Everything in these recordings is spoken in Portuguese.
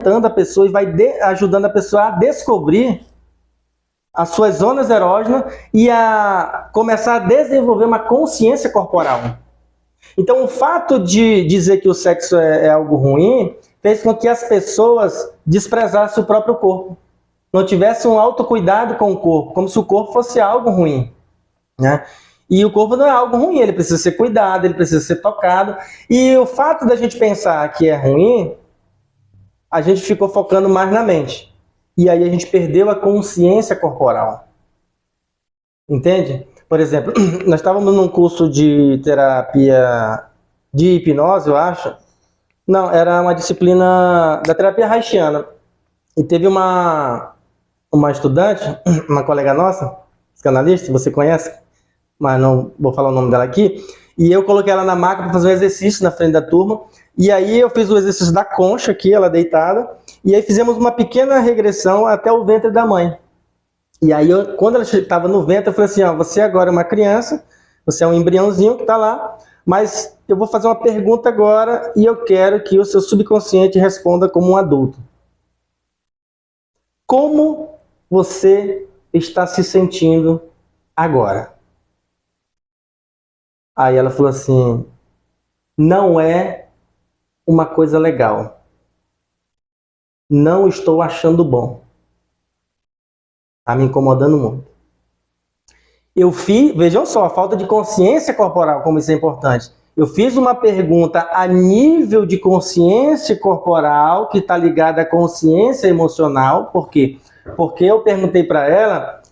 orientando a pessoa e vai ajudando a pessoa a descobrir as suas zonas erógenas e a começar a desenvolver uma consciência corporal. Então, o fato de dizer que o sexo é algo ruim fez com que as pessoas desprezassem o próprio corpo, não tivessem um autocuidado com o corpo, como se o corpo fosse algo ruim, né? E o corpo não é algo ruim, ele precisa ser cuidado, ele precisa ser tocado. E o fato da gente pensar que é ruim, a gente ficou focando mais na mente. E aí a gente perdeu a consciência corporal. Entende? Por exemplo, nós estávamos num curso de terapia de hipnose, eu acho. Não, era uma disciplina da terapia haitiana. E teve uma estudante, uma colega nossa, psicanalista, você conhece, mas não vou falar o nome dela aqui. E eu coloquei ela na maca para fazer um exercício na frente da turma. E aí eu fiz o exercício da concha aqui, ela deitada. E aí fizemos uma pequena regressão até o ventre da mãe. E aí, quando ela estava no ventre, eu falei assim, ó, você agora é uma criança, você é um embriãozinho que está lá, mas eu vou fazer uma pergunta agora e eu quero que o seu subconsciente responda como um adulto. Como você está se sentindo agora? Aí ela falou assim, não é uma coisa legal. Não estou achando bom. Está me incomodando muito. Eu fiz, vejam só, a falta de consciência corporal, como isso é importante. Eu fiz uma pergunta a nível de consciência corporal, que está ligada à consciência emocional. Por quê? Porque eu perguntei para ela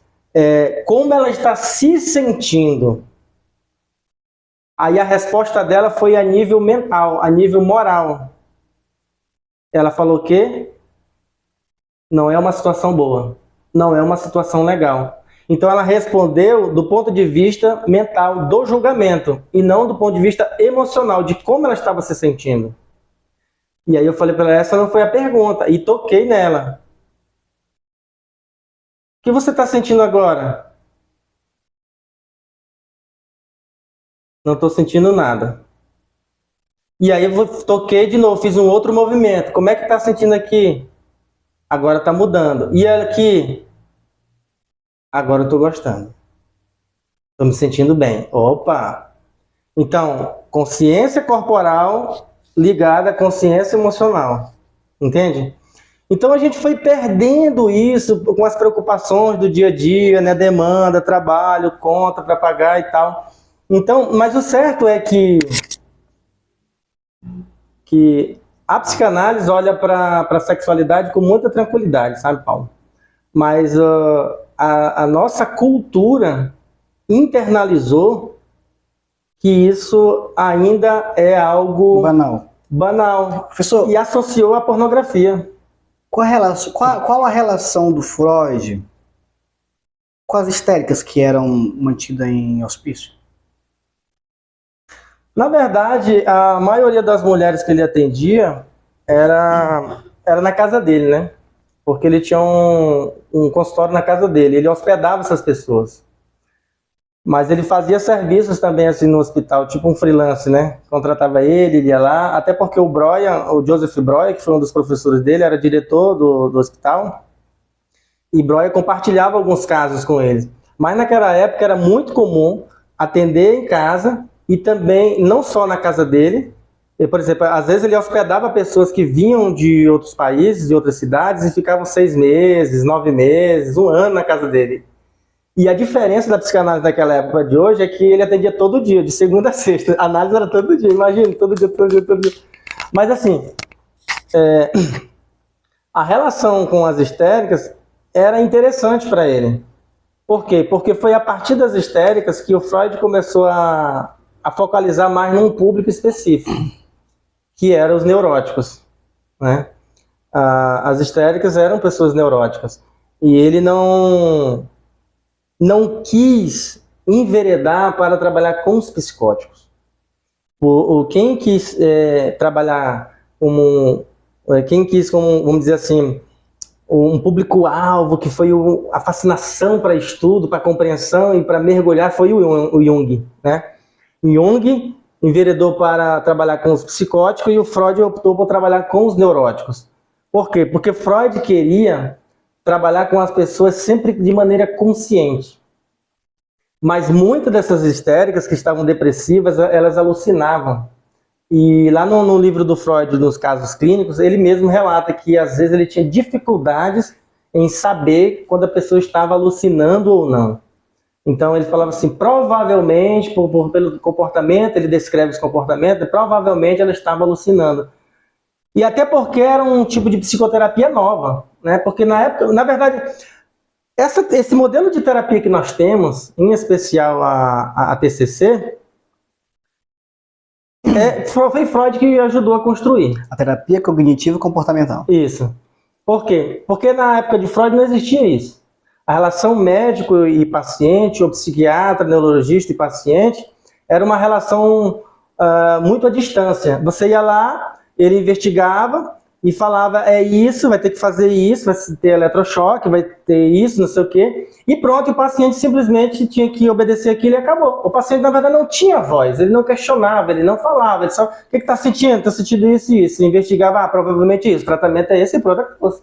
como ela está se sentindo. Aí a resposta dela foi a nível mental, a nível moral. Ela falou que não é uma situação boa, não é uma situação legal. Então ela respondeu do ponto de vista mental, do julgamento, e não do ponto de vista emocional, de como ela estava se sentindo. E aí eu falei para ela, essa não foi a pergunta, e toquei nela. O que você está sentindo agora? Não estou sentindo nada. E aí eu toquei de novo, fiz um outro movimento. Como é que está sentindo aqui? Agora está mudando. E aqui? Agora eu estou gostando. Estou me sentindo bem. Opa! Então, consciência corporal ligada à consciência emocional. Entende? Então a gente foi perdendo isso com as preocupações do dia a dia, né? Demanda, trabalho, conta para pagar e tal. Então, mas o certo é que a psicanálise olha para a sexualidade com muita tranquilidade, sabe, Paulo? Mas a nossa cultura internalizou que isso ainda é algo banal. Professor, e associou à pornografia. Qual a relação do Freud com as histéricas que eram mantidas em hospício? Na verdade, a maioria das mulheres que ele atendia era na casa dele, né? Porque ele tinha um consultório na casa dele, ele hospedava essas pessoas. Mas ele fazia serviços também assim no hospital, tipo um freelance, né? Contratava ele ia lá, até porque o Joseph Breuer, que foi um dos professores dele, era diretor do hospital, e Breuer compartilhava alguns casos com eles. Mas naquela época era muito comum atender em casa, e também, não só na casa dele, por exemplo, às vezes ele hospedava pessoas que vinham de outros países, de outras cidades, e ficavam 6 meses, 9 meses, 1 ano na casa dele. E a diferença da psicanálise daquela época de hoje é que ele atendia todo dia, de segunda a sexta. A análise era todo dia, imagina, todo dia. Mas assim, a relação com as histéricas era interessante para ele. Por quê? Porque foi a partir das histéricas que o Freud começou a focalizar mais num público específico, que eram os neuróticos, né? As histéricas eram pessoas neuróticas. E ele não quis enveredar para trabalhar com os psicóticos. Quem quis trabalhar como... Quem quis, como, vamos dizer assim, um público-alvo, que foi a fascinação para estudo, para compreensão e para mergulhar, foi o Jung, né? Jung enveredou para trabalhar com os psicóticos e o Freud optou por trabalhar com os neuróticos. Por quê? Porque Freud queria trabalhar com as pessoas sempre de maneira consciente. Mas muitas dessas histéricas que estavam depressivas, elas alucinavam. E lá no livro do Freud, nos casos clínicos, ele mesmo relata que às vezes ele tinha dificuldades em saber quando a pessoa estava alucinando ou não. Então ele falava assim, provavelmente, pelo comportamento, ele descreve os comportamentos, provavelmente ela estava alucinando. E até porque era um tipo de psicoterapia nova, né? Porque na época, na verdade, esse modelo de terapia que nós temos, em especial a TCC, foi Freud que ajudou a construir. A terapia cognitivo-comportamental. Isso. Por quê? Porque na época de Freud não existia isso. A relação médico e paciente, ou psiquiatra, neurologista e paciente, era uma relação muito à distância. Você ia lá, ele investigava e falava, é isso, vai ter que fazer isso, vai ter eletrochoque, vai ter isso, não sei o quê. E pronto, o paciente simplesmente tinha que obedecer aquilo e acabou. O paciente, na verdade, não tinha voz, ele não questionava, ele não falava, ele só, o que está sentindo? Está sentindo isso e isso. Investigava, provavelmente isso, o tratamento é esse e pronto.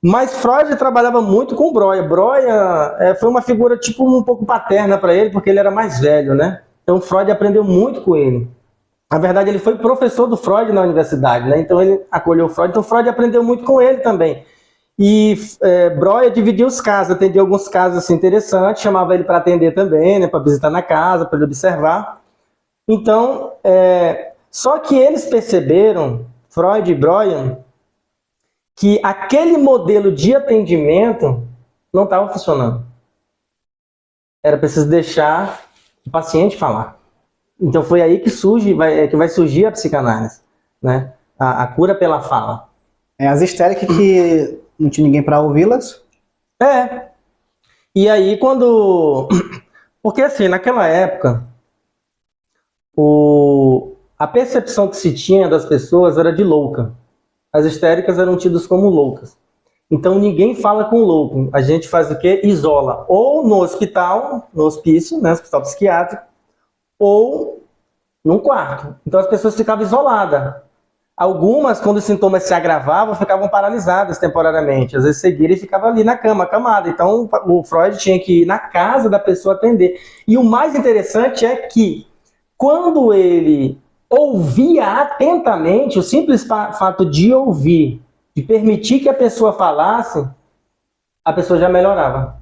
Mas Freud trabalhava muito com Breuer. Breuer foi uma figura tipo um pouco paterna para ele, porque ele era mais velho, né? Então Freud aprendeu muito com ele. Na verdade, ele foi professor do Freud na universidade, né? Então ele acolheu o Freud, então Freud aprendeu muito com ele também. E Breuer dividia os casos, atendia alguns casos assim, interessantes, chamava ele para atender também, né? Para visitar na casa, para ele observar. Então, só que eles perceberam, Freud e Breuer, que aquele modelo de atendimento não estava funcionando. Era preciso deixar o paciente falar. Então foi aí que vai surgir a psicanálise, né? A cura pela fala. As histéricas que não tinha ninguém para ouvi-las. E aí porque assim, naquela época, a percepção que se tinha das pessoas era de louca. As histéricas eram tidas como loucas. Então ninguém fala com louco. A gente faz o quê? Isola. Ou no hospital, no hospício, né? Hospital psiquiátrico, ou num quarto. Então as pessoas ficavam isoladas. Algumas, quando os sintomas se agravavam, ficavam paralisadas temporariamente. Às vezes seguiram e ficavam ali na cama, acamada. Então o Freud tinha que ir na casa da pessoa atender. E o mais interessante é que, quando ele ouvia atentamente, o simples fato de ouvir, de permitir que a pessoa falasse, a pessoa já melhorava.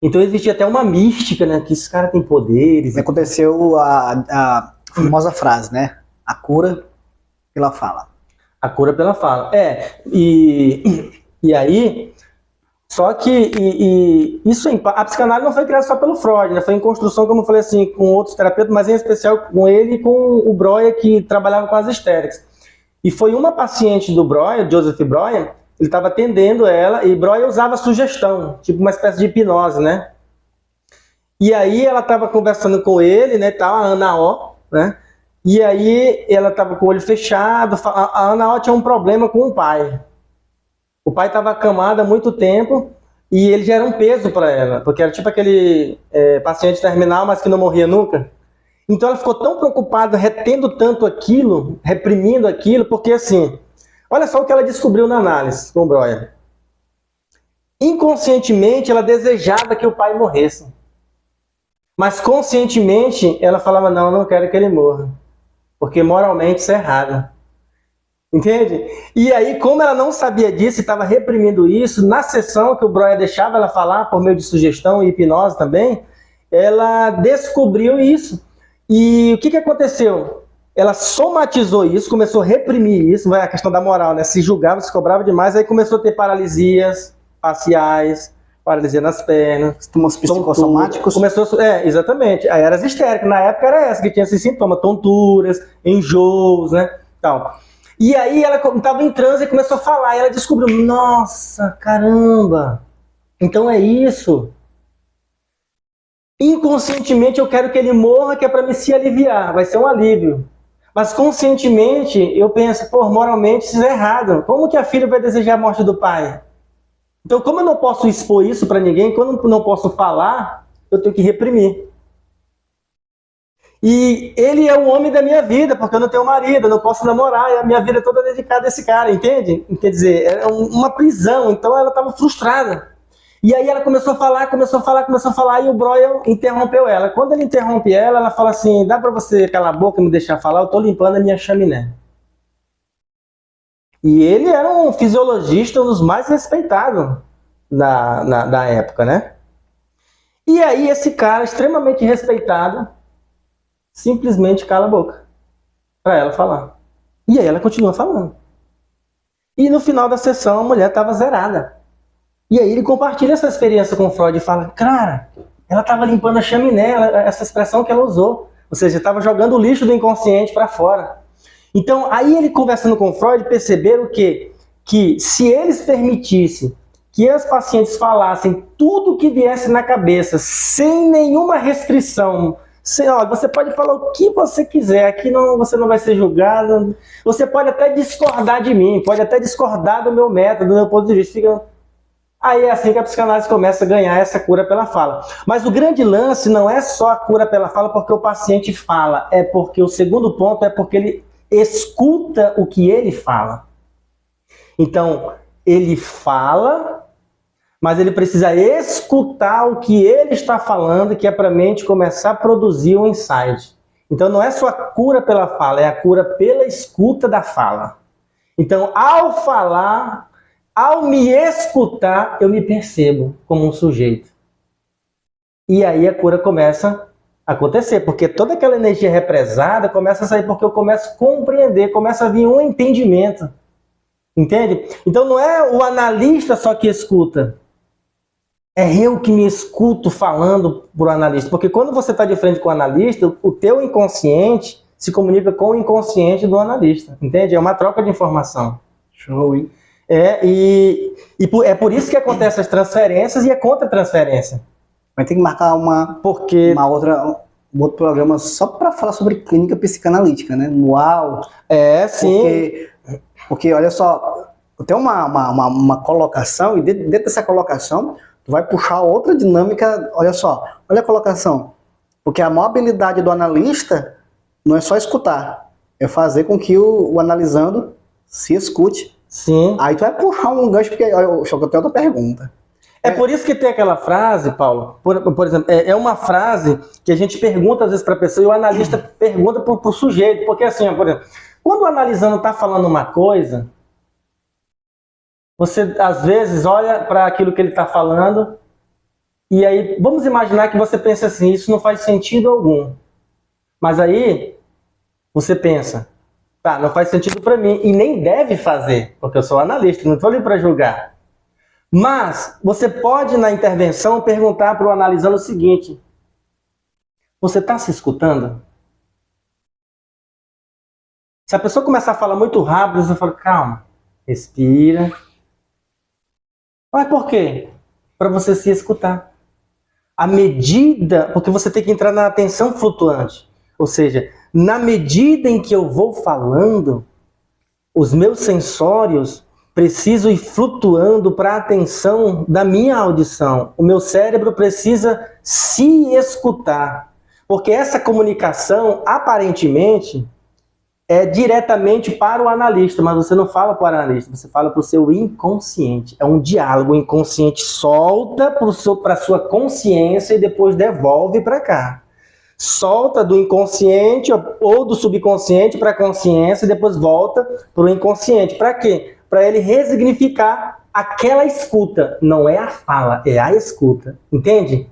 Então existia até uma mística, né? Que esse cara tem poderes. Aconteceu a famosa frase, né? A cura pela fala. A cura pela fala. E aí, só que isso, a psicanálise não foi criada só pelo Freud, né? Foi em construção, como eu falei assim, com outros terapeutas, mas em especial com ele e com o Breuer, que trabalhava com as histéricas. E foi uma paciente do Breuer, Joseph Breuer, ele estava atendendo ela, e Breuer usava sugestão, tipo uma espécie de hipnose, né? E aí ela estava conversando com ele, né, tal, a Ana O, né? E aí ela estava com o olho fechado, a Ana O tinha um problema com o pai. O pai estava acamado há muito tempo e ele já era um peso para ela, porque era tipo aquele paciente terminal, mas que não morria nunca. Então ela ficou tão preocupada, retendo tanto aquilo, reprimindo aquilo, porque assim, olha só o que ela descobriu na análise com o Breuer. Inconscientemente ela desejava que o pai morresse. Mas conscientemente ela falava, não, eu não quero que ele morra. Porque moralmente isso é errado. Entende? E aí, como ela não sabia disso e estava reprimindo isso, na sessão que o Breuer deixava ela falar, por meio de sugestão e hipnose também, ela descobriu isso. E o que aconteceu? Ela somatizou isso, começou a reprimir isso, vai a questão da moral, né? Se julgava, se cobrava demais, aí começou a ter paralisias faciais, paralisia nas pernas, sintomas psicossomáticos. Começou, exatamente. Aí era as histéricas. Na época era essa que tinha esses sintomas, tonturas, enjoos, né? Tal. E aí ela estava em transe e começou a falar. E ela descobriu, nossa, caramba, então é isso. Inconscientemente eu quero que ele morra, que é para me se aliviar, vai ser um alívio. Mas conscientemente eu penso, pô, moralmente isso é errado. Como que a filha vai desejar a morte do pai? Então, como eu não posso expor isso para ninguém, quando eu não posso falar, eu tenho que reprimir. E ele é o homem da minha vida, porque eu não tenho marido, eu não posso namorar, e a minha vida é toda dedicada a esse cara, entende? Quer dizer, é uma prisão, então ela estava frustrada. E aí ela começou a falar, e o Broyle interrompeu ela. Quando ele interrompe ela, ela fala assim, dá para você calar a boca e me deixar falar? Eu tô limpando a minha chaminé. E ele era um fisiologista, um dos mais respeitados da época, né? E aí esse cara, extremamente respeitado, simplesmente cala a boca para ela falar. E aí ela continua falando. E no final da sessão a mulher estava zerada. E aí ele compartilha essa experiência com o Freud e fala, cara, ela estava limpando a chaminé, essa expressão que ela usou. Ou seja, estava jogando o lixo do inconsciente para fora. Então, aí ele conversando com o Freud, perceberam que se eles permitissem que as pacientes falassem tudo que viesse na cabeça, sem nenhuma restrição, olha, você pode falar o que você quiser, aqui você não vai ser julgado, você pode até discordar de mim, pode até discordar do meu método, do meu ponto de vista. Aí é assim que a psicanálise começa a ganhar essa cura pela fala. Mas o grande lance não é só a cura pela fala porque o paciente fala, é porque o segundo ponto é porque ele escuta o que ele fala. Então, ele fala, mas ele precisa escutar o que ele está falando, que é para a mente começar a produzir um insight. Então, não é só a cura pela fala, é a cura pela escuta da fala. Então, ao falar, ao me escutar, eu me percebo como um sujeito. E aí a cura começa a acontecer, porque toda aquela energia represada começa a sair porque eu começo a compreender, começa a vir um entendimento. Entende? Então não é o analista só que escuta. É eu que me escuto falando para o analista. Porque quando você está de frente com o analista, o teu inconsciente se comunica com o inconsciente do analista. Entende? É uma troca de informação. Show, hein? É por isso que acontecem as transferências e a contra-transferência. Mas tem que marcar um outro programa só para falar sobre clínica psicanalítica, né? Uau! Sim. Porque olha só, tem uma colocação, e dentro dessa colocação, tu vai puxar outra dinâmica, olha só, olha a colocação. Porque a maior habilidade do analista não é só escutar, é fazer com que o analisando se escute. Sim. Aí tu vai puxar um gancho, porque eu tenho outra pergunta. É por isso que tem aquela frase, Paulo, por exemplo, é uma frase que a gente pergunta às vezes para a pessoa e o analista pergunta para o sujeito, porque assim, por exemplo, quando o analisando está falando uma coisa, você às vezes olha para aquilo que ele está falando e aí, vamos imaginar que você pensa assim, isso não faz sentido algum. Mas aí, você pensa, tá, não faz sentido para mim e nem deve fazer, porque eu sou analista, não estou ali para julgar. Mas você pode, na intervenção, perguntar para o analisando o seguinte, você está se escutando? Se a pessoa começar a falar muito rápido, você fala, calma, respira. Mas por quê? Para você se escutar. À medida, porque você tem que entrar na atenção flutuante. Ou seja, na medida em que eu vou falando, os meus sensórios precisam ir flutuando para a atenção da minha audição. O meu cérebro precisa se escutar. Porque essa comunicação, aparentemente, é diretamente para o analista, mas você não fala para o analista, você fala para o seu inconsciente. É um diálogo, o inconsciente solta para a sua consciência e depois devolve para cá. Solta do inconsciente ou do subconsciente para a consciência e depois volta para o inconsciente. Para quê? Para ele resignificar aquela escuta. Não é a fala, é a escuta. Entende?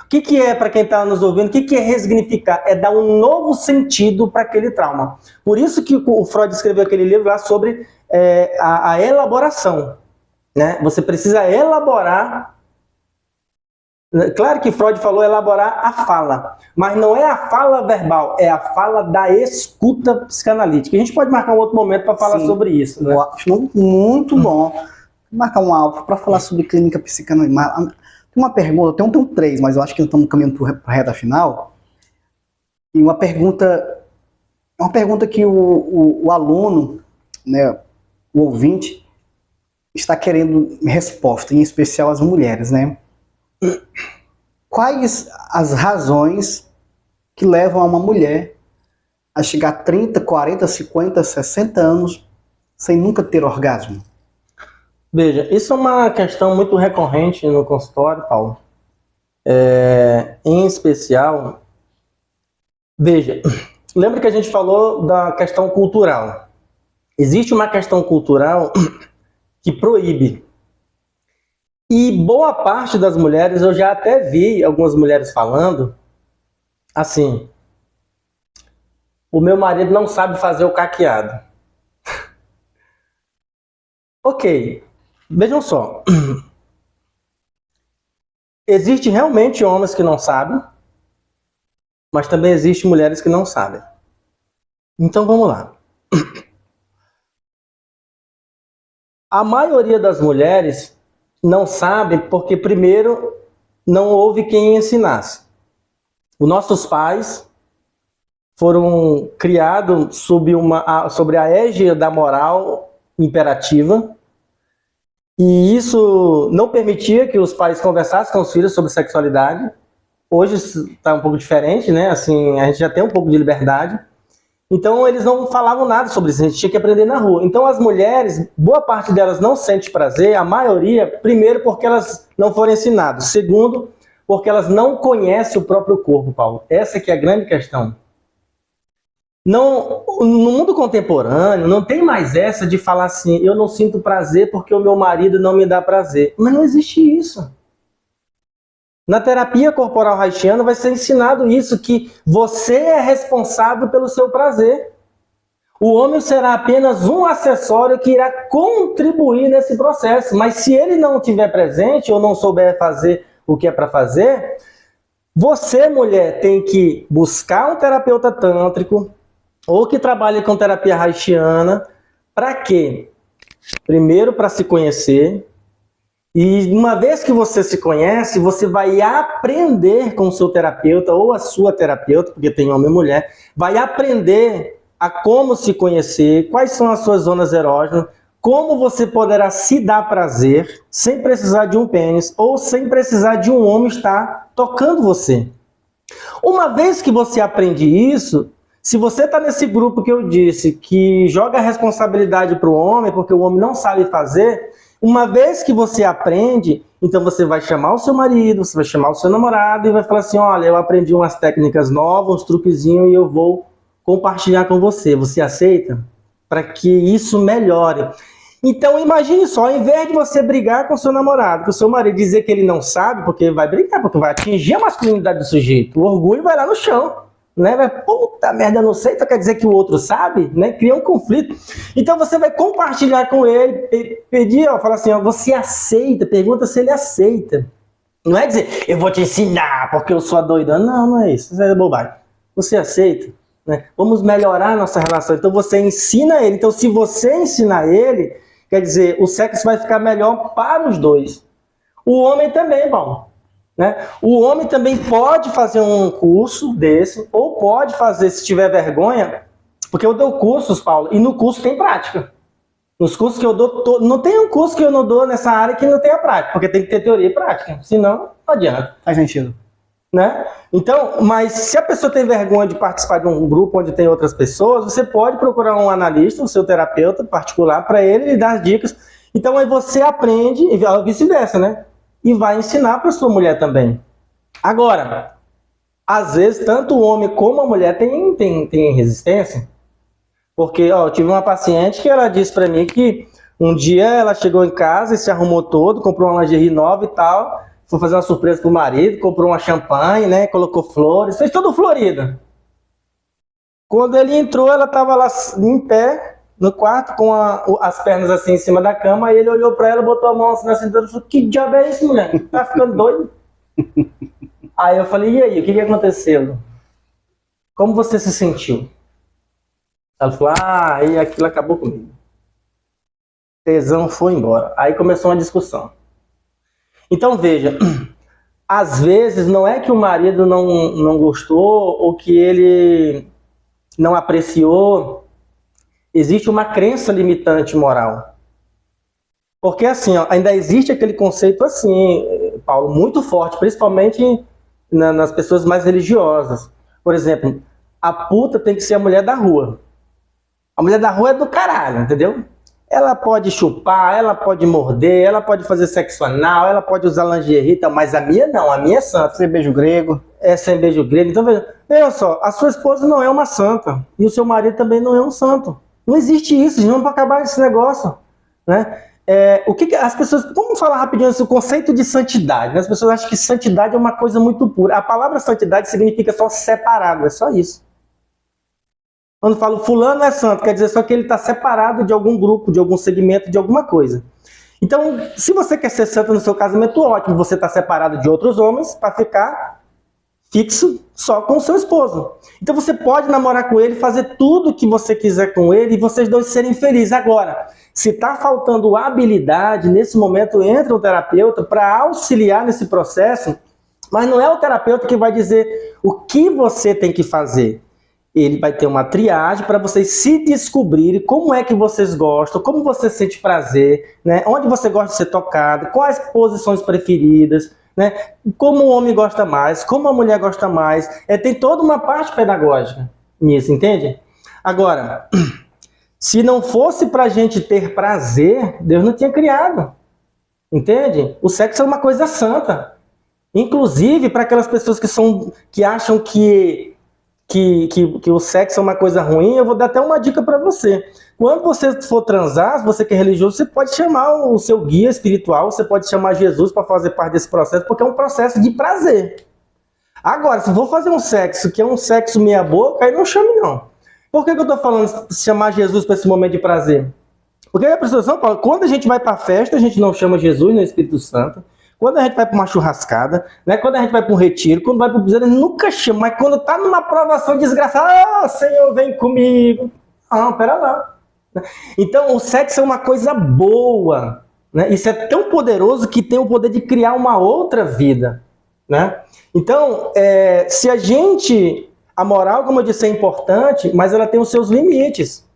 O que é, para quem está nos ouvindo, o que é resignificar? É dar um novo sentido para aquele trauma. Por isso que o Freud escreveu aquele livro lá sobre a elaboração. Né? Você precisa elaborar. Claro que Freud falou elaborar a fala, mas não é a fala verbal, é a fala da escuta psicanalítica. A gente pode marcar um outro momento para falar sobre isso. Né? Eu acho muito bom marcar um alvo para falar sobre clínica psicanalítica. Uma pergunta, eu tenho três, mas eu acho que estamos caminhando para a reta final. E uma pergunta que o aluno, né, o ouvinte, está querendo resposta, em especial as mulheres, né? Quais as razões que levam a uma mulher a chegar a 30, 40, 50, 60 anos sem nunca ter orgasmo? Veja, isso é uma questão muito recorrente no consultório, Paulo. Em especial, veja, lembra que a gente falou da questão cultural. Existe uma questão cultural que proíbe. E boa parte das mulheres, eu já até vi algumas mulheres falando assim: o meu marido não sabe fazer o caqueado. Ok, vejam só. Existe realmente homens que não sabem, mas também existe mulheres que não sabem. Então vamos lá. A maioria das mulheres não sabe porque, primeiro, não houve quem ensinasse. Os nossos pais foram criados sobre a égide da moral imperativa, e isso não permitia que os pais conversassem com os filhos sobre sexualidade. Hoje está um pouco diferente, né? Assim, a gente já tem um pouco de liberdade. Então eles não falavam nada sobre isso, a gente tinha que aprender na rua. Então as mulheres, boa parte delas não sente prazer, a maioria, primeiro porque elas não foram ensinadas, segundo, porque elas não conhecem o próprio corpo, Paulo. Essa que é a grande questão. Não, no mundo contemporâneo, não tem mais essa de falar assim: eu não sinto prazer porque o meu marido não me dá prazer. Mas não existe isso. Na terapia corporal haitiana vai ser ensinado isso, que você é responsável pelo seu prazer. O homem será apenas um acessório que irá contribuir nesse processo. Mas se ele não estiver presente ou não souber fazer o que é para fazer, você, mulher, tem que buscar um terapeuta tântrico ou que trabalhe com terapia haitiana. Para quê? Primeiro, para se conhecer. E uma vez que você se conhece, você vai aprender com o seu terapeuta ou a sua terapeuta, porque tem homem e mulher, vai aprender a como se conhecer, quais são as suas zonas erógenas, como você poderá se dar prazer sem precisar de um pênis ou sem precisar de um homem estar tocando você. Uma vez que você aprende isso, se você está nesse grupo que eu disse, que joga a responsabilidade para o homem, porque o homem não sabe fazer, uma vez que você aprende, então você vai chamar o seu marido, você vai chamar o seu namorado e vai falar assim: olha, eu aprendi umas técnicas novas, uns truquezinhos, e eu vou compartilhar com você. Você aceita? Para que isso melhore. Então imagine só, ao invés de você brigar com o seu namorado, com o seu marido, dizer que ele não sabe, porque vai brigar, porque vai atingir a masculinidade do sujeito, o orgulho vai lá no chão. Né? Vai, puta merda, eu não sei, então quer dizer que o outro sabe, né? Cria um conflito. Então você vai compartilhar com ele, pedir, ó, fala assim: ó, você aceita? Pergunta se ele aceita. Não é dizer, eu vou te ensinar porque eu sou a doida. Não, não é isso, isso é bobagem. Você aceita? Né? Vamos melhorar a nossa relação. Então você ensina ele. Então se você ensinar ele, quer dizer, o sexo vai ficar melhor para os dois. O homem também, bom. Né? O homem também pode fazer um curso desse, ou pode fazer, se tiver vergonha, porque eu dou cursos, Paulo, e no curso tem prática. Nos cursos que eu dou, não tem um curso que eu não dou nessa área que não tenha prática, porque tem que ter teoria e prática, senão não adianta. Faz sentido. Né? Então, mas se a pessoa tem vergonha de participar de um grupo onde tem outras pessoas, você pode procurar um analista, o seu terapeuta particular, para ele lhe dar as dicas. Então aí você aprende, e vice-versa, né? E vai ensinar para sua mulher também. Agora, às vezes, tanto o homem como a mulher tem resistência. Porque, ó, eu tive uma paciente que ela disse para mim que um dia ela chegou em casa e se arrumou todo, comprou uma lingerie nova e tal, foi fazer uma surpresa pro marido, comprou uma champanhe, né, colocou flores, fez tudo florido. Quando ele entrou, ela estava lá em pé, no quarto, com as pernas assim em cima da cama, aí ele olhou pra ela, botou a mão assim na cintura e falou: que diabo é isso, mulher? Tá ficando doido? Aí eu falei: e aí, o que aconteceu? Como você se sentiu? Ela falou: aí aquilo acabou comigo. Tesão foi embora. Aí começou uma discussão. Então veja, às vezes não é que o marido não gostou ou que ele não apreciou. Existe uma crença limitante moral. Porque assim, ó, ainda existe aquele conceito assim, Paulo, muito forte, principalmente nas pessoas mais religiosas. Por exemplo, a puta tem que ser a mulher da rua. A mulher da rua é do caralho, entendeu? Ela pode chupar, ela pode morder, ela pode fazer sexo anal, ela pode usar lingerie, tá? Mas a minha não, a minha é santa. Sem beijo grego. É sem beijo grego. Então veja só, a sua esposa não é uma santa e o seu marido também não é um santo. Não existe isso, gente, vamos acabar esse negócio, né? O que as pessoas... Vamos falar rapidinho esse conceito de santidade, né? As pessoas acham que santidade é uma coisa muito pura. A palavra santidade significa só separado, é só isso. Quando falo fulano é santo, quer dizer só que ele está separado de algum grupo, de algum segmento, de alguma coisa. Então, se você quer ser santo no seu casamento, ótimo, você está separado de outros homens para ficar fixo só com o seu esposo. Então você pode namorar com ele, fazer tudo o que você quiser com ele e vocês dois serem felizes. Agora, se está faltando habilidade, nesse momento entra um terapeuta para auxiliar nesse processo, mas não é o terapeuta que vai dizer o que você tem que fazer. Ele vai ter uma triagem para vocês se descobrirem como é que vocês gostam, como você sente prazer, né? Onde você gosta de ser tocado, quais posições preferidas, né? Como o homem gosta mais, como a mulher gosta mais. Tem toda uma parte pedagógica nisso, entende? Agora, se não fosse para a gente ter prazer, Deus não tinha criado, entende? O sexo é uma coisa santa. Inclusive, para aquelas pessoas que acham que o sexo é uma coisa ruim, eu vou dar até uma dica para você. Quando você for transar, se você que é religioso, você pode chamar o seu guia espiritual, você pode chamar Jesus para fazer parte desse processo, porque é um processo de prazer. Agora, se for fazer um sexo que é um sexo meia boca, aí não chame não. Por que eu estou falando chamar Jesus para esse momento de prazer? Porque a pessoa, São Paulo, quando a gente vai para a festa, a gente não chama Jesus nem Espírito Santo. Quando a gente vai para uma churrascada, né? Quando a gente vai para um retiro, quando vai para o piseiro, a gente nunca chama. Mas quando está numa provação desgraçada, Senhor, vem comigo. Não, pera lá. Então, o sexo é uma coisa boa, né? Isso é tão poderoso que tem o poder de criar uma outra vida, né? Então, se a gente... A moral, como eu disse, é importante, mas ela tem os seus limites,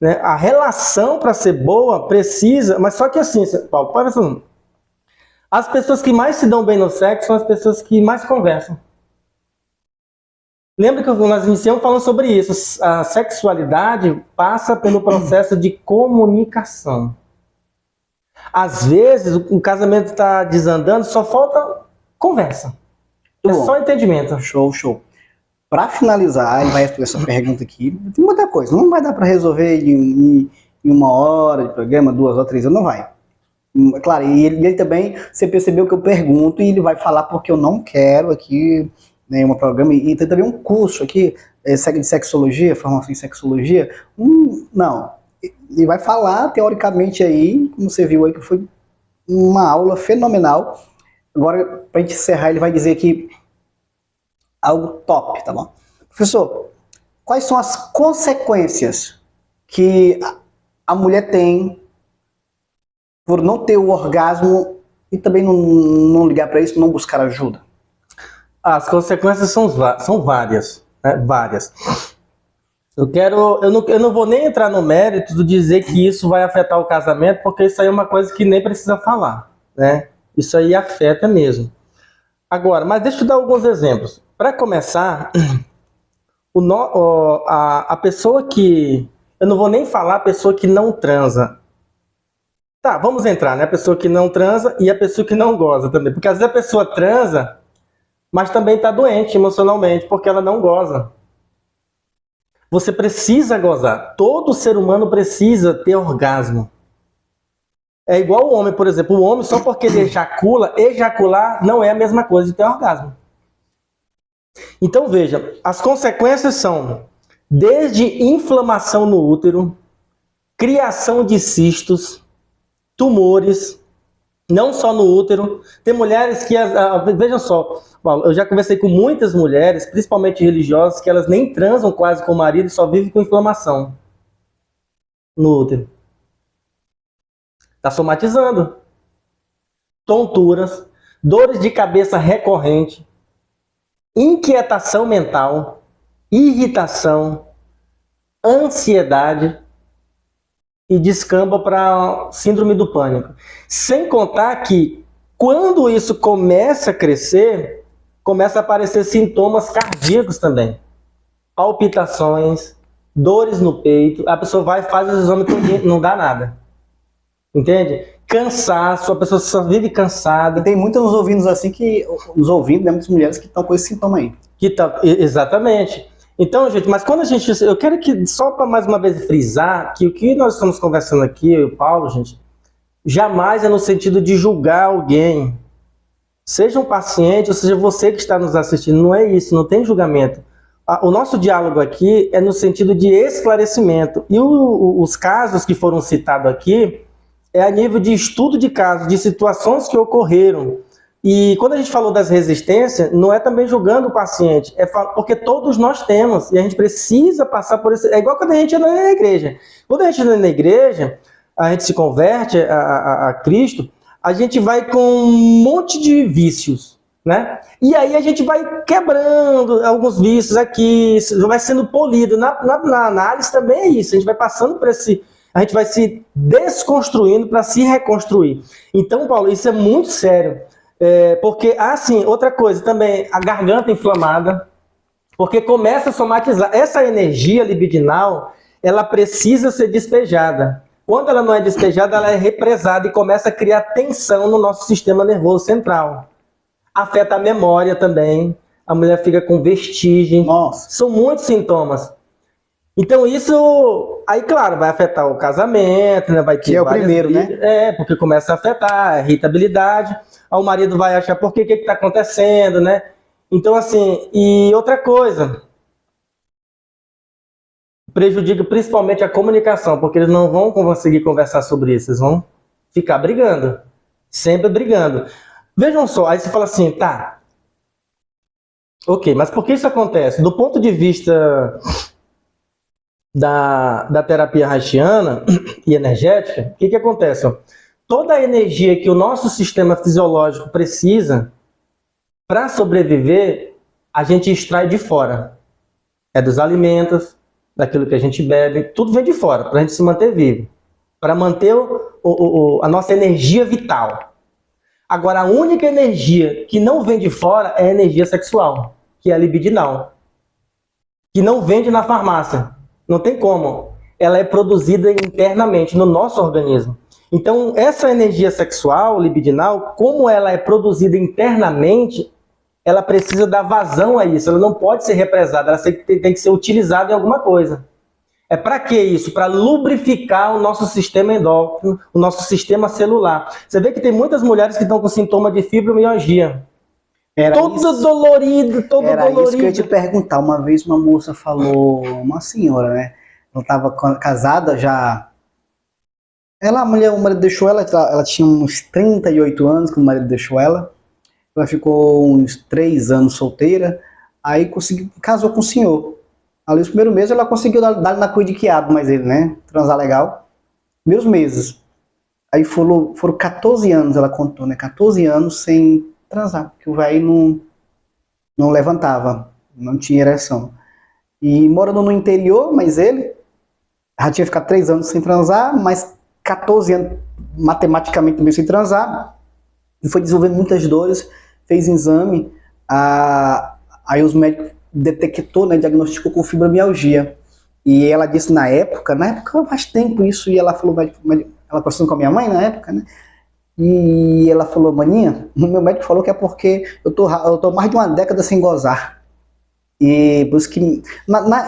né? A relação, para ser boa, precisa... Mas só que assim, Paulo, pode ver. As pessoas que mais se dão bem no sexo são as pessoas que mais conversam. Lembra que nós iniciamos falando sobre isso. A sexualidade passa pelo processo de comunicação. Às vezes, o casamento está desandando, só falta conversa. É só entendimento. Show, show. Para finalizar, ele vai responder essa pergunta aqui. Tem muita coisa. Não vai dar para resolver em 1 hora de programa, 2 ou 3 horas, não vai. Claro, e ele também, você percebeu que eu pergunto e ele vai falar porque eu não quero aqui nenhum programa. E tem também um curso aqui, de sexologia, formação em sexologia. Não, ele vai falar teoricamente aí, como você viu aí, que foi uma aula fenomenal. Agora, para a gente encerrar, ele vai dizer aqui algo top, tá bom? Professor, quais são as consequências que a mulher tem por não ter o orgasmo e também não ligar para isso, não buscar ajuda? As consequências são várias, né? Várias. Eu não vou nem entrar no mérito de dizer que isso vai afetar o casamento, porque isso aí é uma coisa que nem precisa falar, né? Isso aí afeta mesmo. Agora, mas deixa eu dar alguns exemplos. Para começar, a pessoa que... Eu não vou nem falar a pessoa que não transa. Tá, vamos entrar, né? A pessoa que não transa e a pessoa que não goza também. Porque às vezes a pessoa transa, mas também está doente emocionalmente, porque ela não goza. Você precisa gozar. Todo ser humano precisa ter orgasmo. É igual o homem, por exemplo. O homem, só porque ele ejacula, ejacular não é a mesma coisa de ter orgasmo. Então veja, as consequências são desde inflamação no útero, criação de cistos, tumores, não só no útero. Tem mulheres que, vejam só, Paulo, eu já conversei com muitas mulheres, principalmente religiosas, que elas nem transam quase com o marido e só vivem com inflamação no útero. Está somatizando. Tonturas, dores de cabeça recorrente, inquietação mental, irritação, ansiedade e descamba para síndrome do pânico. Sem contar que, quando isso começa a crescer, começa a aparecer sintomas cardíacos também. Palpitações, dores no peito, a pessoa vai e faz os exames e não dá nada. Entende? Cansaço, a pessoa só vive cansada. E tem muitos nos ouvindo assim que, nos ouvindo, né, muitas mulheres que estão com esse sintoma aí. Exatamente. Então, gente, mas quando a gente... Eu quero que, só para mais uma vez frisar, que o que nós estamos conversando aqui, eu e o Paulo, gente, jamais é no sentido de julgar alguém. Seja um paciente, ou seja você que está nos assistindo, não é isso, não tem julgamento. O nosso diálogo aqui é no sentido de esclarecimento. E os casos que foram citados aqui é a nível de estudo de casos, de situações que ocorreram. E quando a gente falou das resistências, não é também julgando o paciente, é porque todos nós temos, e a gente precisa passar por isso. É igual quando a gente entra na igreja. Quando a gente entra na igreja, a gente se converte a Cristo, a gente vai com um monte de vícios, né? E aí a gente vai quebrando alguns vícios aqui, vai sendo polido. Na análise também é isso, a gente vai passando por esse... A gente vai se desconstruindo para se reconstruir. Então, Paulo, isso é muito sério. Porque, assim, outra coisa também, a garganta inflamada, porque começa a somatizar. Essa energia libidinal, ela precisa ser despejada. Quando ela não é despejada, ela é represada e começa a criar tensão no nosso sistema nervoso central. Afeta a memória também, a mulher fica com vestigem. Nossa. São muitos sintomas. Então isso, aí claro, vai afetar o casamento, né? Vai ter que é o primeiro, né? Porque começa a afetar a irritabilidade. Aí o marido vai achar, por que está acontecendo, né? Então assim, e outra coisa, prejudica principalmente a comunicação, porque eles não vão conseguir conversar sobre isso, eles vão ficar brigando, sempre brigando. Vejam só, aí você fala assim, tá, ok, mas por que isso acontece? Do ponto de vista da terapia haitiana e energética, o que acontece? Toda a energia que o nosso sistema fisiológico precisa para sobreviver, a gente extrai de fora. É dos alimentos, daquilo que a gente bebe, tudo vem de fora, para a gente se manter vivo. Para manter a nossa energia vital. Agora, a única energia que não vem de fora é a energia sexual, que é a libidinal. Que não vende na farmácia. Não tem como. Ela é produzida internamente, no nosso organismo. Então, essa energia sexual, libidinal, como ela é produzida internamente, ela precisa dar vazão a isso. Ela não pode ser represada, ela tem que ser utilizada em alguma coisa. É para que isso? Para lubrificar o nosso sistema endócrino, o nosso sistema celular. Você vê que tem muitas mulheres que estão com sintoma de fibromialgia. Dolorido, todo Era dolorido. Isso que eu ia te perguntar. Uma vez uma moça falou, uma senhora, né? Ela estava casada já. O marido deixou ela tinha uns 38 anos quando o marido deixou ela. Ela ficou uns 3 anos solteira. Aí casou com o senhor. Ali, os primeiros meses, ela conseguiu dar na cuia de quiabo, mas ele, né? Transar legal. Meus meses. Aí foram 14 anos, ela contou, né? 14 anos sem transar, porque o velho não levantava, não tinha ereção. E morando no interior, mas ele já tinha ficado 3 anos sem transar, mas 14 anos matematicamente também sem transar, e foi desenvolvendo muitas dores, fez exame, aí os médicos detectou, né, diagnosticou com fibromialgia. E ela disse na época faz tempo isso, e ela falou, ela conversando com a minha mãe na época, né? E ela falou, maninha, o meu médico falou que é porque eu tô mais de uma década sem gozar. E por isso que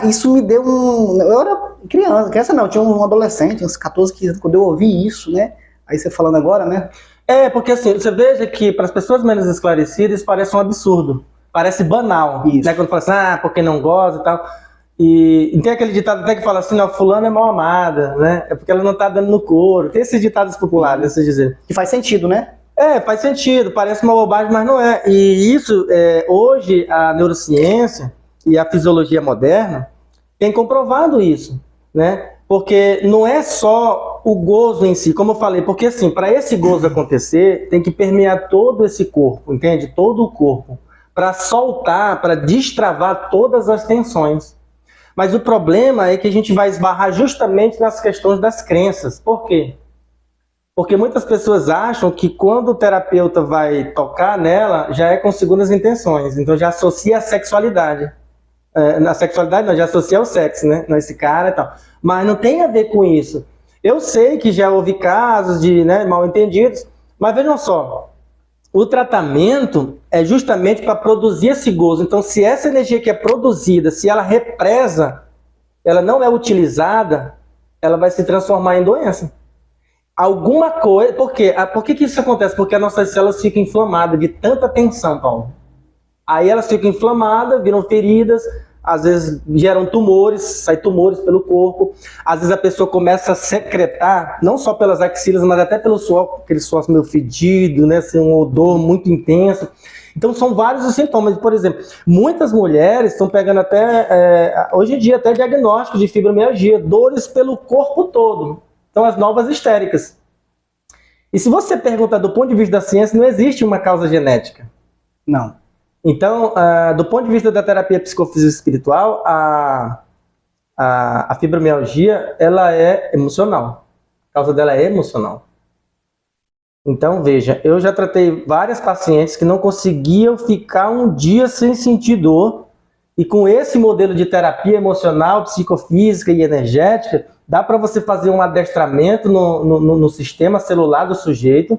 isso me deu eu era criança não, eu tinha um adolescente, uns 14, 15 anos, quando eu ouvi isso, né? Aí você falando agora, né? Porque assim, você veja que para as pessoas menos esclarecidas isso parece um absurdo. Parece banal, né? Quando fala assim, porque não goza e tal. E tem aquele ditado até que fala assim, fulano é mal amada, né? É porque ela não tá dando no couro. Tem esses ditados populares, assim dizer. Que faz sentido, né? Faz sentido, parece uma bobagem, mas não é. E isso, hoje, a neurociência e a fisiologia moderna tem comprovado isso, né? Porque não é só o gozo em si, como eu falei, porque assim, para esse gozo acontecer, tem que permear todo esse corpo, entende? Todo o corpo. Para soltar, para destravar todas as tensões. Mas o problema é que a gente vai esbarrar justamente nas questões das crenças. Por quê? Porque muitas pessoas acham que quando o terapeuta vai tocar nela, já é com segundas intenções. Então já associa a sexualidade. Na sexualidade não, já associa ao sexo, né? Não, esse cara e tal. Mas não tem a ver com isso. Eu sei que já houve casos de, né, mal entendidos, mas vejam só, o tratamento é justamente para produzir esse gozo. Então, se essa energia que é produzida, se ela represa, ela não é utilizada, ela vai se transformar em doença. Alguma coisa... Por quê? Por que isso acontece? Porque as nossas células ficam inflamadas de tanta tensão, Paulo. Aí elas ficam inflamadas, viram feridas, às vezes geram tumores, saem tumores pelo corpo. Às vezes a pessoa começa a secretar, não só pelas axilas, mas até pelo suor, aquele suor meio fedido, né? Assim, um odor muito intenso. Então são vários os sintomas. Por exemplo, muitas mulheres estão pegando até, hoje em dia, até diagnóstico de fibromialgia, dores pelo corpo todo. São as novas histéricas. E se você perguntar do ponto de vista da ciência, não existe uma causa genética. Não. Então, do ponto de vista da terapia psicofísica espiritual, a fibromialgia, ela é emocional. A causa dela é emocional. Então, veja, eu já tratei várias pacientes que não conseguiam ficar um dia sem sentir dor, e com esse modelo de terapia emocional, psicofísica e energética, dá para você fazer um adestramento no sistema celular do sujeito,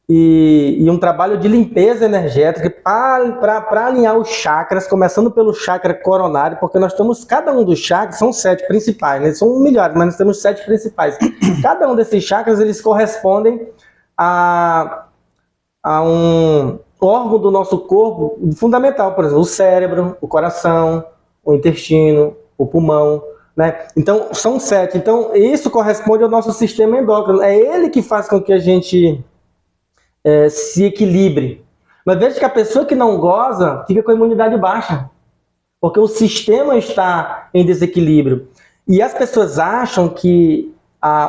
e um trabalho de limpeza energética para alinhar os chakras, começando pelo chakra coronário, porque nós temos, cada um dos chakras, são 7 principais, né? São milhares, mas nós temos 7 principais. Cada um desses chakras, eles correspondem a um órgão do nosso corpo fundamental, por exemplo, o cérebro, o coração, o intestino, o pulmão, né? Então, são 7. Então, isso corresponde ao nosso sistema endócrino. É ele que faz com que a gente se equilibre. Mas veja que a pessoa que não goza fica com a imunidade baixa, porque o sistema está em desequilíbrio. E as pessoas acham que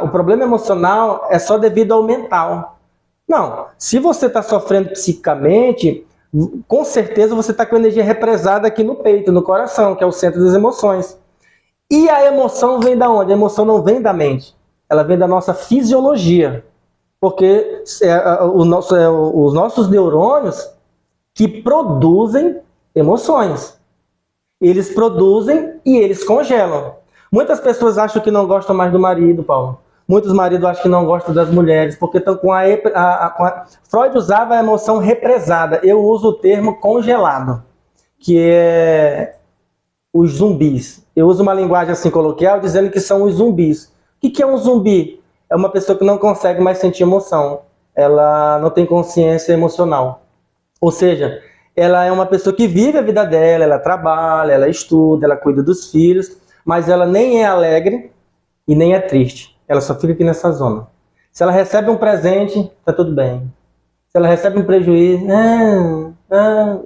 o problema emocional é só devido ao mental. Não, se você está sofrendo psicicamente, com certeza você está com energia represada aqui no peito, no coração, que é o centro das emoções. E a emoção vem da onde? A emoção não vem da mente, ela vem da nossa fisiologia. Porque os nossos neurônios que produzem emoções. Eles produzem e eles congelam. Muitas pessoas acham que não gostam mais do marido, Paulo. Muitos maridos acham que não gostam das mulheres, porque estão com Freud usava a emoção represada. Eu uso o termo congelado, que é os zumbis. Eu uso uma linguagem assim coloquial, dizendo que são os zumbis. O que é um zumbi? É uma pessoa que não consegue mais sentir emoção. Ela não tem consciência emocional. Ou seja, ela é uma pessoa que vive a vida dela, ela trabalha, ela estuda, ela cuida dos filhos, mas ela nem é alegre e nem é triste. Ela só fica aqui nessa zona. Se ela recebe um presente, tá tudo bem. Se ela recebe um prejuízo,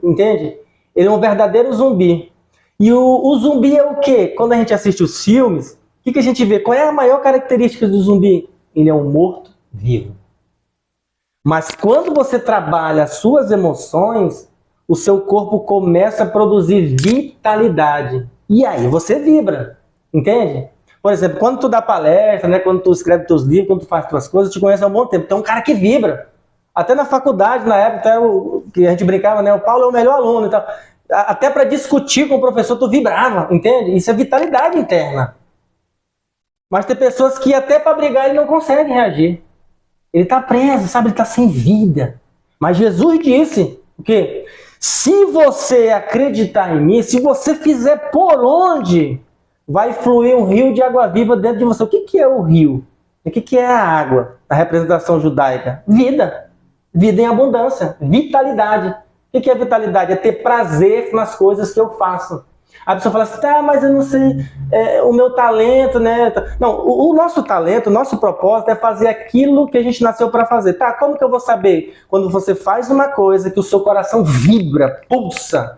entende? Ele é um verdadeiro zumbi. E o zumbi é o quê? Quando a gente assiste os filmes, o que a gente vê? Qual é a maior característica do zumbi? Ele é um morto-vivo. Mas quando você trabalha as suas emoções, o seu corpo começa a produzir vitalidade. E aí você vibra, entende? Por exemplo, quando tu dá palestra, né, quando tu escreve teus livros, quando tu faz tuas coisas, tu te conhece há um bom tempo. Então é um cara que vibra. Até na faculdade, na época, que a gente brincava, né, o Paulo é o melhor aluno e tal. Até para discutir com o professor, tu vibrava, entende? Isso é vitalidade interna. Mas tem pessoas que até para brigar ele não consegue reagir. Ele está preso, sabe? Ele está sem vida. Mas Jesus disse o quê? Se você acreditar em mim, se você fizer por onde, vai fluir um rio de água viva dentro de você. O que é o rio? O que é a água? A representação judaica? Vida. Vida em abundância. Vitalidade. O que é vitalidade? É ter prazer nas coisas que eu faço. A pessoa fala assim, tá, mas eu não sei, o meu talento, né? Não, o nosso talento, o nosso propósito é fazer aquilo que a gente nasceu para fazer. Tá, como que eu vou saber? Quando você faz uma coisa que o seu coração vibra, pulsa.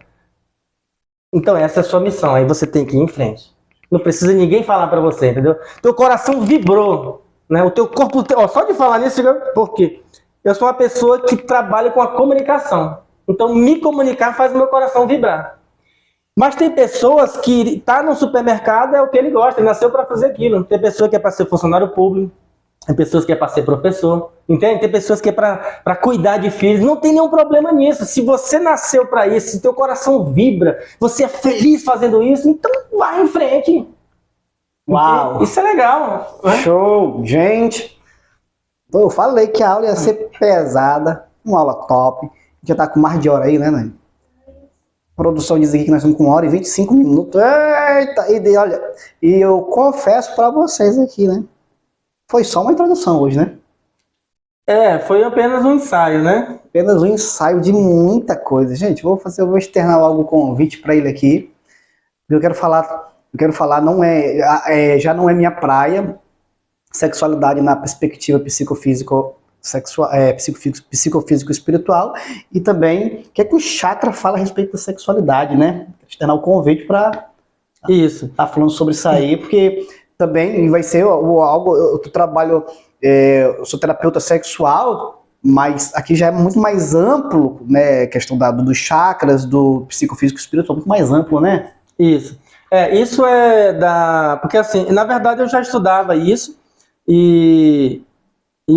Então essa é a sua missão, aí você tem que ir em frente. Não precisa ninguém falar para você, entendeu? Teu coração vibrou, né? O teu corpo, só de falar nisso, por quê? Eu sou uma pessoa que trabalha com a comunicação. Então me comunicar faz o meu coração vibrar. Mas tem pessoas que tá no supermercado é o que ele gosta, ele nasceu para fazer aquilo. Tem pessoa que é para ser funcionário público, Tem pessoas que é para ser professor, entende? Tem pessoas que é para cuidar de filhos. Não tem nenhum problema nisso. Se você nasceu para isso, se teu coração vibra, você é feliz fazendo isso, então vai em frente. Uau! Isso é legal. Né? Show! Gente, eu falei que a aula ia ser pesada, uma aula top. Já tá com mais de hora aí, né, Nani? A produção diz aqui que nós estamos com 1h25. Eita! Olha, e eu confesso para vocês aqui, né? Foi só uma introdução hoje, né? Foi apenas um ensaio, né? Apenas um ensaio de muita coisa. Gente, eu vou externar logo o convite para ele aqui. Eu quero falar, já não é minha praia, sexualidade na perspectiva psicofísico espiritual, e também o que é que o chakra fala a respeito da sexualidade, né? Externar o convite para estar falando sobre isso aí, porque também vai ser algo, eu trabalho, eu sou terapeuta sexual, mas aqui já é muito mais amplo, né, questão dos chakras, do psicofísico espiritual, muito mais amplo, né? Isso. Isso porque assim, na verdade eu já estudava isso, e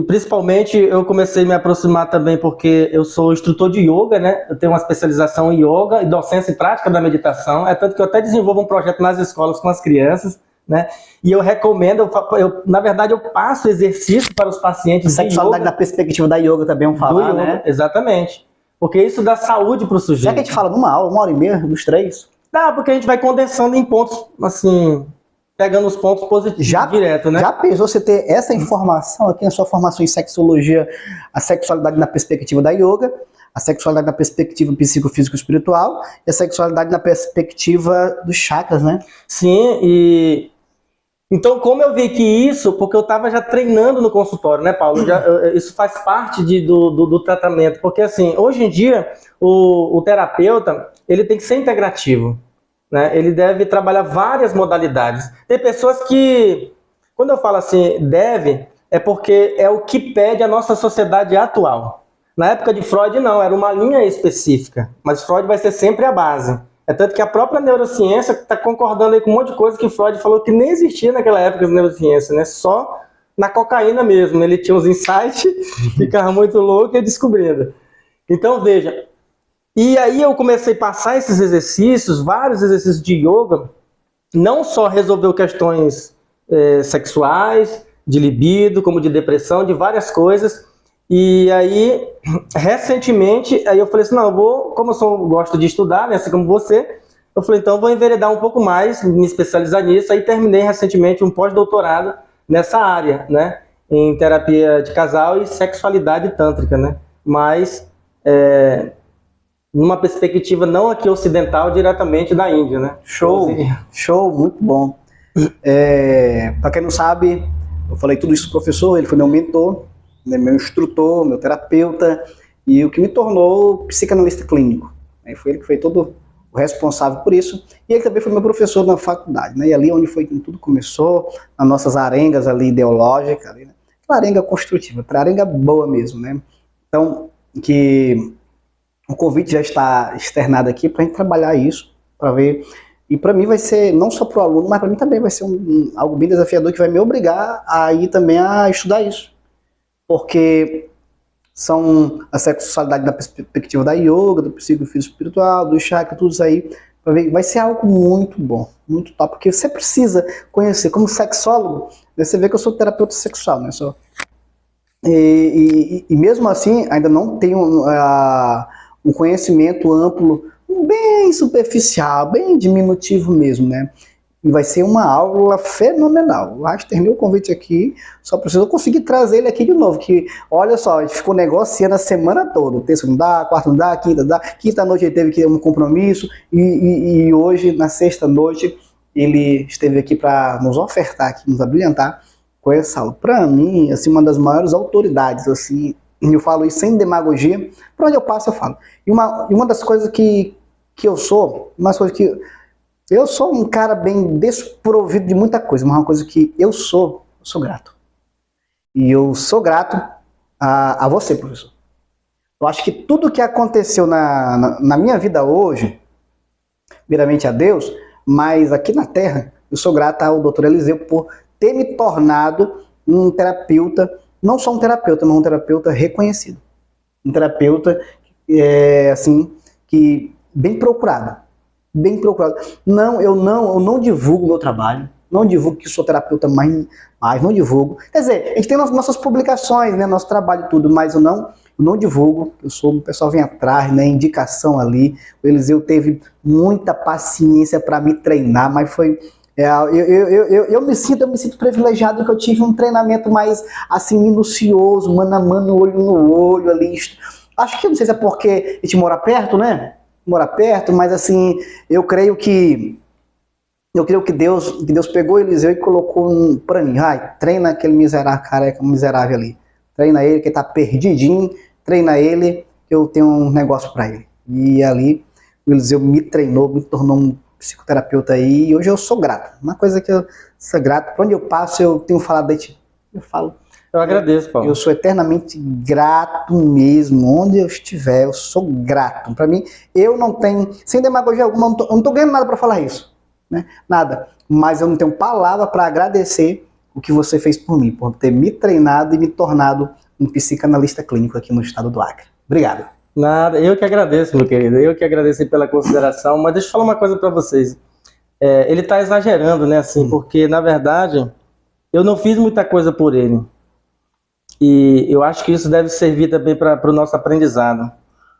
principalmente eu comecei a me aproximar também porque eu sou instrutor de yoga, né? Eu tenho uma especialização em yoga e docência e prática da meditação, tanto que eu até desenvolvo um projeto nas escolas com as crianças, né? E eu recomendo, na verdade eu passo exercício para os pacientes. Sexualidade da perspectiva da yoga também vamos falar, né? Exatamente. Porque isso dá saúde para o sujeito. Já que a gente fala numa aula, 1h30, dos 3? Dá, porque a gente vai condensando em pontos, assim, pegando os pontos positivos direto, né? Já pensou você ter essa informação aqui na sua formação em sexologia, a sexualidade na perspectiva da yoga, a sexualidade na perspectiva psicofísico espiritual e a sexualidade na perspectiva dos chakras, né? Sim, então, como eu vi que isso, porque eu estava já treinando no consultório, né, Paulo? Isso faz parte do tratamento, porque assim, hoje em dia, o terapeuta, ele tem que ser integrativo, né? Ele deve trabalhar várias modalidades. Tem pessoas que, quando eu falo assim, deve, é porque é o que pede a nossa sociedade atual. Na época de Freud, não, era uma linha específica, mas Freud vai ser sempre a base. Tanto que a própria neurociência está concordando aí com um monte de coisa que Freud falou que nem existia naquela época de neurociência, né? Só na cocaína mesmo. Ele tinha uns insights, ficava muito louco e descobrindo. Então, veja. E aí eu comecei a passar esses exercícios, vários exercícios de yoga, não só resolveu questões sexuais, de libido, como de depressão, de várias coisas. E aí, recentemente, aí eu falei assim, não, como eu gosto de estudar, né, assim como você, eu falei, então eu vou enveredar um pouco mais, me especializar nisso, aí terminei recentemente um pós-doutorado nessa área, né, em terapia de casal e sexualidade tântrica, né, mas numa perspectiva não aqui ocidental, diretamente da Índia, né. Show, muito bom. Para quem não sabe, eu falei tudo isso pro professor, ele foi meu mentor, meu instrutor, meu terapeuta, e o que me tornou psicanalista clínico. Foi ele que foi todo o responsável por isso, e ele também foi meu professor na faculdade, né? E ali onde foi que tudo começou, nas nossas arengas ali ideológicas, ali, né? Arenga construtiva, arenga boa mesmo, né? Então, que o convite já está externado aqui para a gente trabalhar isso, para ver, e para mim vai ser, não só para o aluno, mas para mim também vai ser algo bem desafiador, que vai me obrigar a ir também a estudar isso. Porque são a sexualidade da perspectiva da yoga, do psicofísico espiritual, do chakra, tudo isso aí. Vai ser algo muito bom, muito top, porque você precisa conhecer. Como sexólogo, você vê que eu sou terapeuta sexual, né? E mesmo assim, ainda não tenho um conhecimento amplo, bem superficial, bem diminutivo mesmo, né? E vai ser uma aula fenomenal. Eu acho que terminei o convite aqui, só preciso conseguir trazer ele aqui de novo, que olha só, a gente ficou negociando a semana toda, terça não dá, quarta não dá, quinta noite ele teve que ir um compromisso, e hoje, na sexta noite, ele esteve aqui para nos ofertar, aqui, nos abrilhantar com essa aula. Para mim, assim, uma das maiores autoridades, assim, eu falo isso sem demagogia, por onde eu passo eu falo. E uma das coisas que eu sou, eu sou um cara bem desprovido de muita coisa, mas uma coisa que eu sou grato. E eu sou grato a você, professor. Eu acho que tudo que aconteceu na minha vida hoje, primeiramente a Deus, mas aqui na Terra, eu sou grato ao Dr. Eliseu por ter me tornado um terapeuta, não só um terapeuta, mas um terapeuta reconhecido. Um terapeuta, assim, que bem procurado. Bem procurado. Não, eu não divulgo meu trabalho. Não divulgo que sou terapeuta, mas não divulgo. Quer dizer, a gente tem nossas publicações, né, nosso trabalho e tudo, mas eu não divulgo. O pessoal vem atrás, né, indicação ali. O Eliseu teve muita paciência para me treinar, mas foi... eu me sinto privilegiado que eu tive um treinamento mais, assim, minucioso, mano a mano, olho no olho ali. Acho que, não sei se é porque a gente mora perto, né? Mora perto, mas assim, eu creio que Deus pegou Eliseu e colocou para mim, treina aquele miserável, careca, miserável ali. Treina ele, que tá perdidinho, treina ele, que eu tenho um negócio para ele. E ali, o Eliseu me treinou, me tornou um psicoterapeuta aí, e hoje eu sou grato. Uma coisa que eu sou grato, por onde eu passo, eu tenho falado de ti. Eu falo. Eu agradeço, Paulo. Eu sou eternamente grato mesmo, onde eu estiver, eu sou grato. Para mim, eu não tenho, sem demagogia alguma, eu não tô ganhando nada para falar isso. Né? Nada, mas eu não tenho palavra para agradecer o que você fez por mim, por ter me treinado e me tornado um psicanalista clínico aqui no estado do Acre. Obrigado. Nada, eu que agradeço, meu querido, eu que agradeço pela consideração, mas deixa eu falar uma coisa para vocês. Ele está exagerando, né, assim, porque na verdade eu não fiz muita coisa por ele, e eu acho que isso deve servir também para o nosso aprendizado,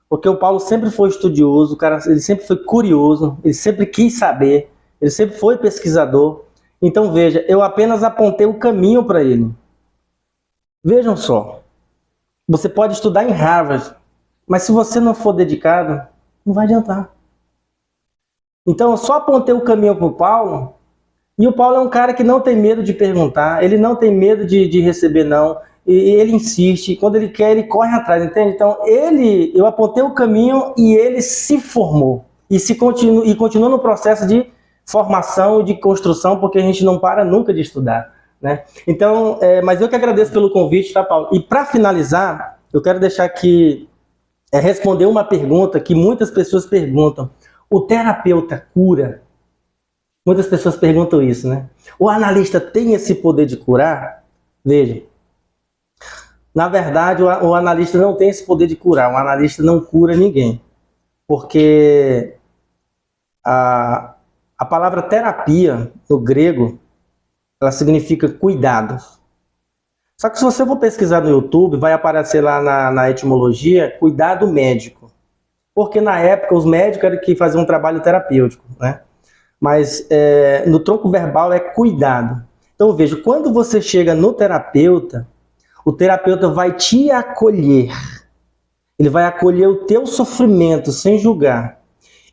porque o Paulo sempre foi estudioso, o cara, ele sempre foi curioso, ele sempre quis saber. Ele sempre foi pesquisador. Então, veja, eu apenas apontei o caminho para ele. Vejam só. Você pode estudar em Harvard, mas se você não for dedicado, não vai adiantar. Então, eu só apontei o caminho para o Paulo, e o Paulo é um cara que não tem medo de perguntar, ele não tem medo de receber não, e ele insiste, quando ele quer, ele corre atrás, entende? Então, eu apontei o caminho e ele se formou. E continua no processo de formação e de construção, porque a gente não para nunca de estudar, né? Então, mas eu que agradeço pelo convite, tá, Paulo? E para finalizar, eu quero deixar aqui, responder uma pergunta que muitas pessoas perguntam. O terapeuta cura? Muitas pessoas perguntam isso, né? O analista tem esse poder de curar? Veja, na verdade, o analista não tem esse poder de curar. O analista não cura ninguém, porque a palavra terapia, no grego, ela significa cuidado. Só que se você for pesquisar no YouTube, vai aparecer lá na etimologia, cuidado médico. Porque na época os médicos eram que faziam um trabalho terapêutico, né? Mas no tronco verbal é cuidado. Então veja, quando você chega no terapeuta, o terapeuta vai te acolher. Ele vai acolher o teu sofrimento sem julgar.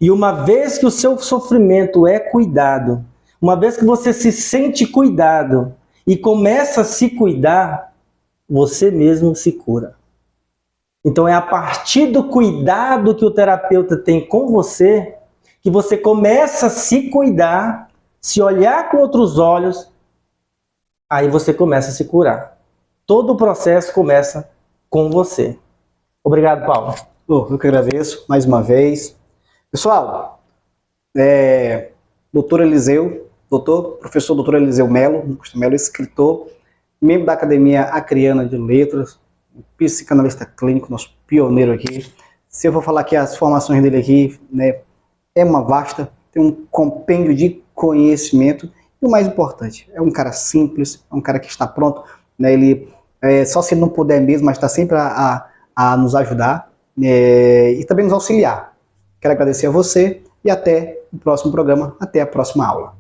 E uma vez que o seu sofrimento é cuidado, uma vez que você se sente cuidado e começa a se cuidar, você mesmo se cura. Então é a partir do cuidado que o terapeuta tem com você, que você começa a se cuidar, se olhar com outros olhos, aí você começa a se curar. Todo o processo começa com você. Obrigado, Paulo. Eu que agradeço mais uma vez. Pessoal, professor doutor Eliseu Melo, escritor, membro da Academia Acreana de Letras, psicanalista clínico, nosso pioneiro aqui. Se eu for falar aqui as formações dele aqui, né, é uma vasta, tem um compêndio de conhecimento, e o mais importante, é um cara simples, é um cara que está pronto, né, ele, só se ele não puder mesmo, mas está sempre a nos ajudar, e também nos auxiliar. Quero agradecer a você e até o próximo programa, até a próxima aula.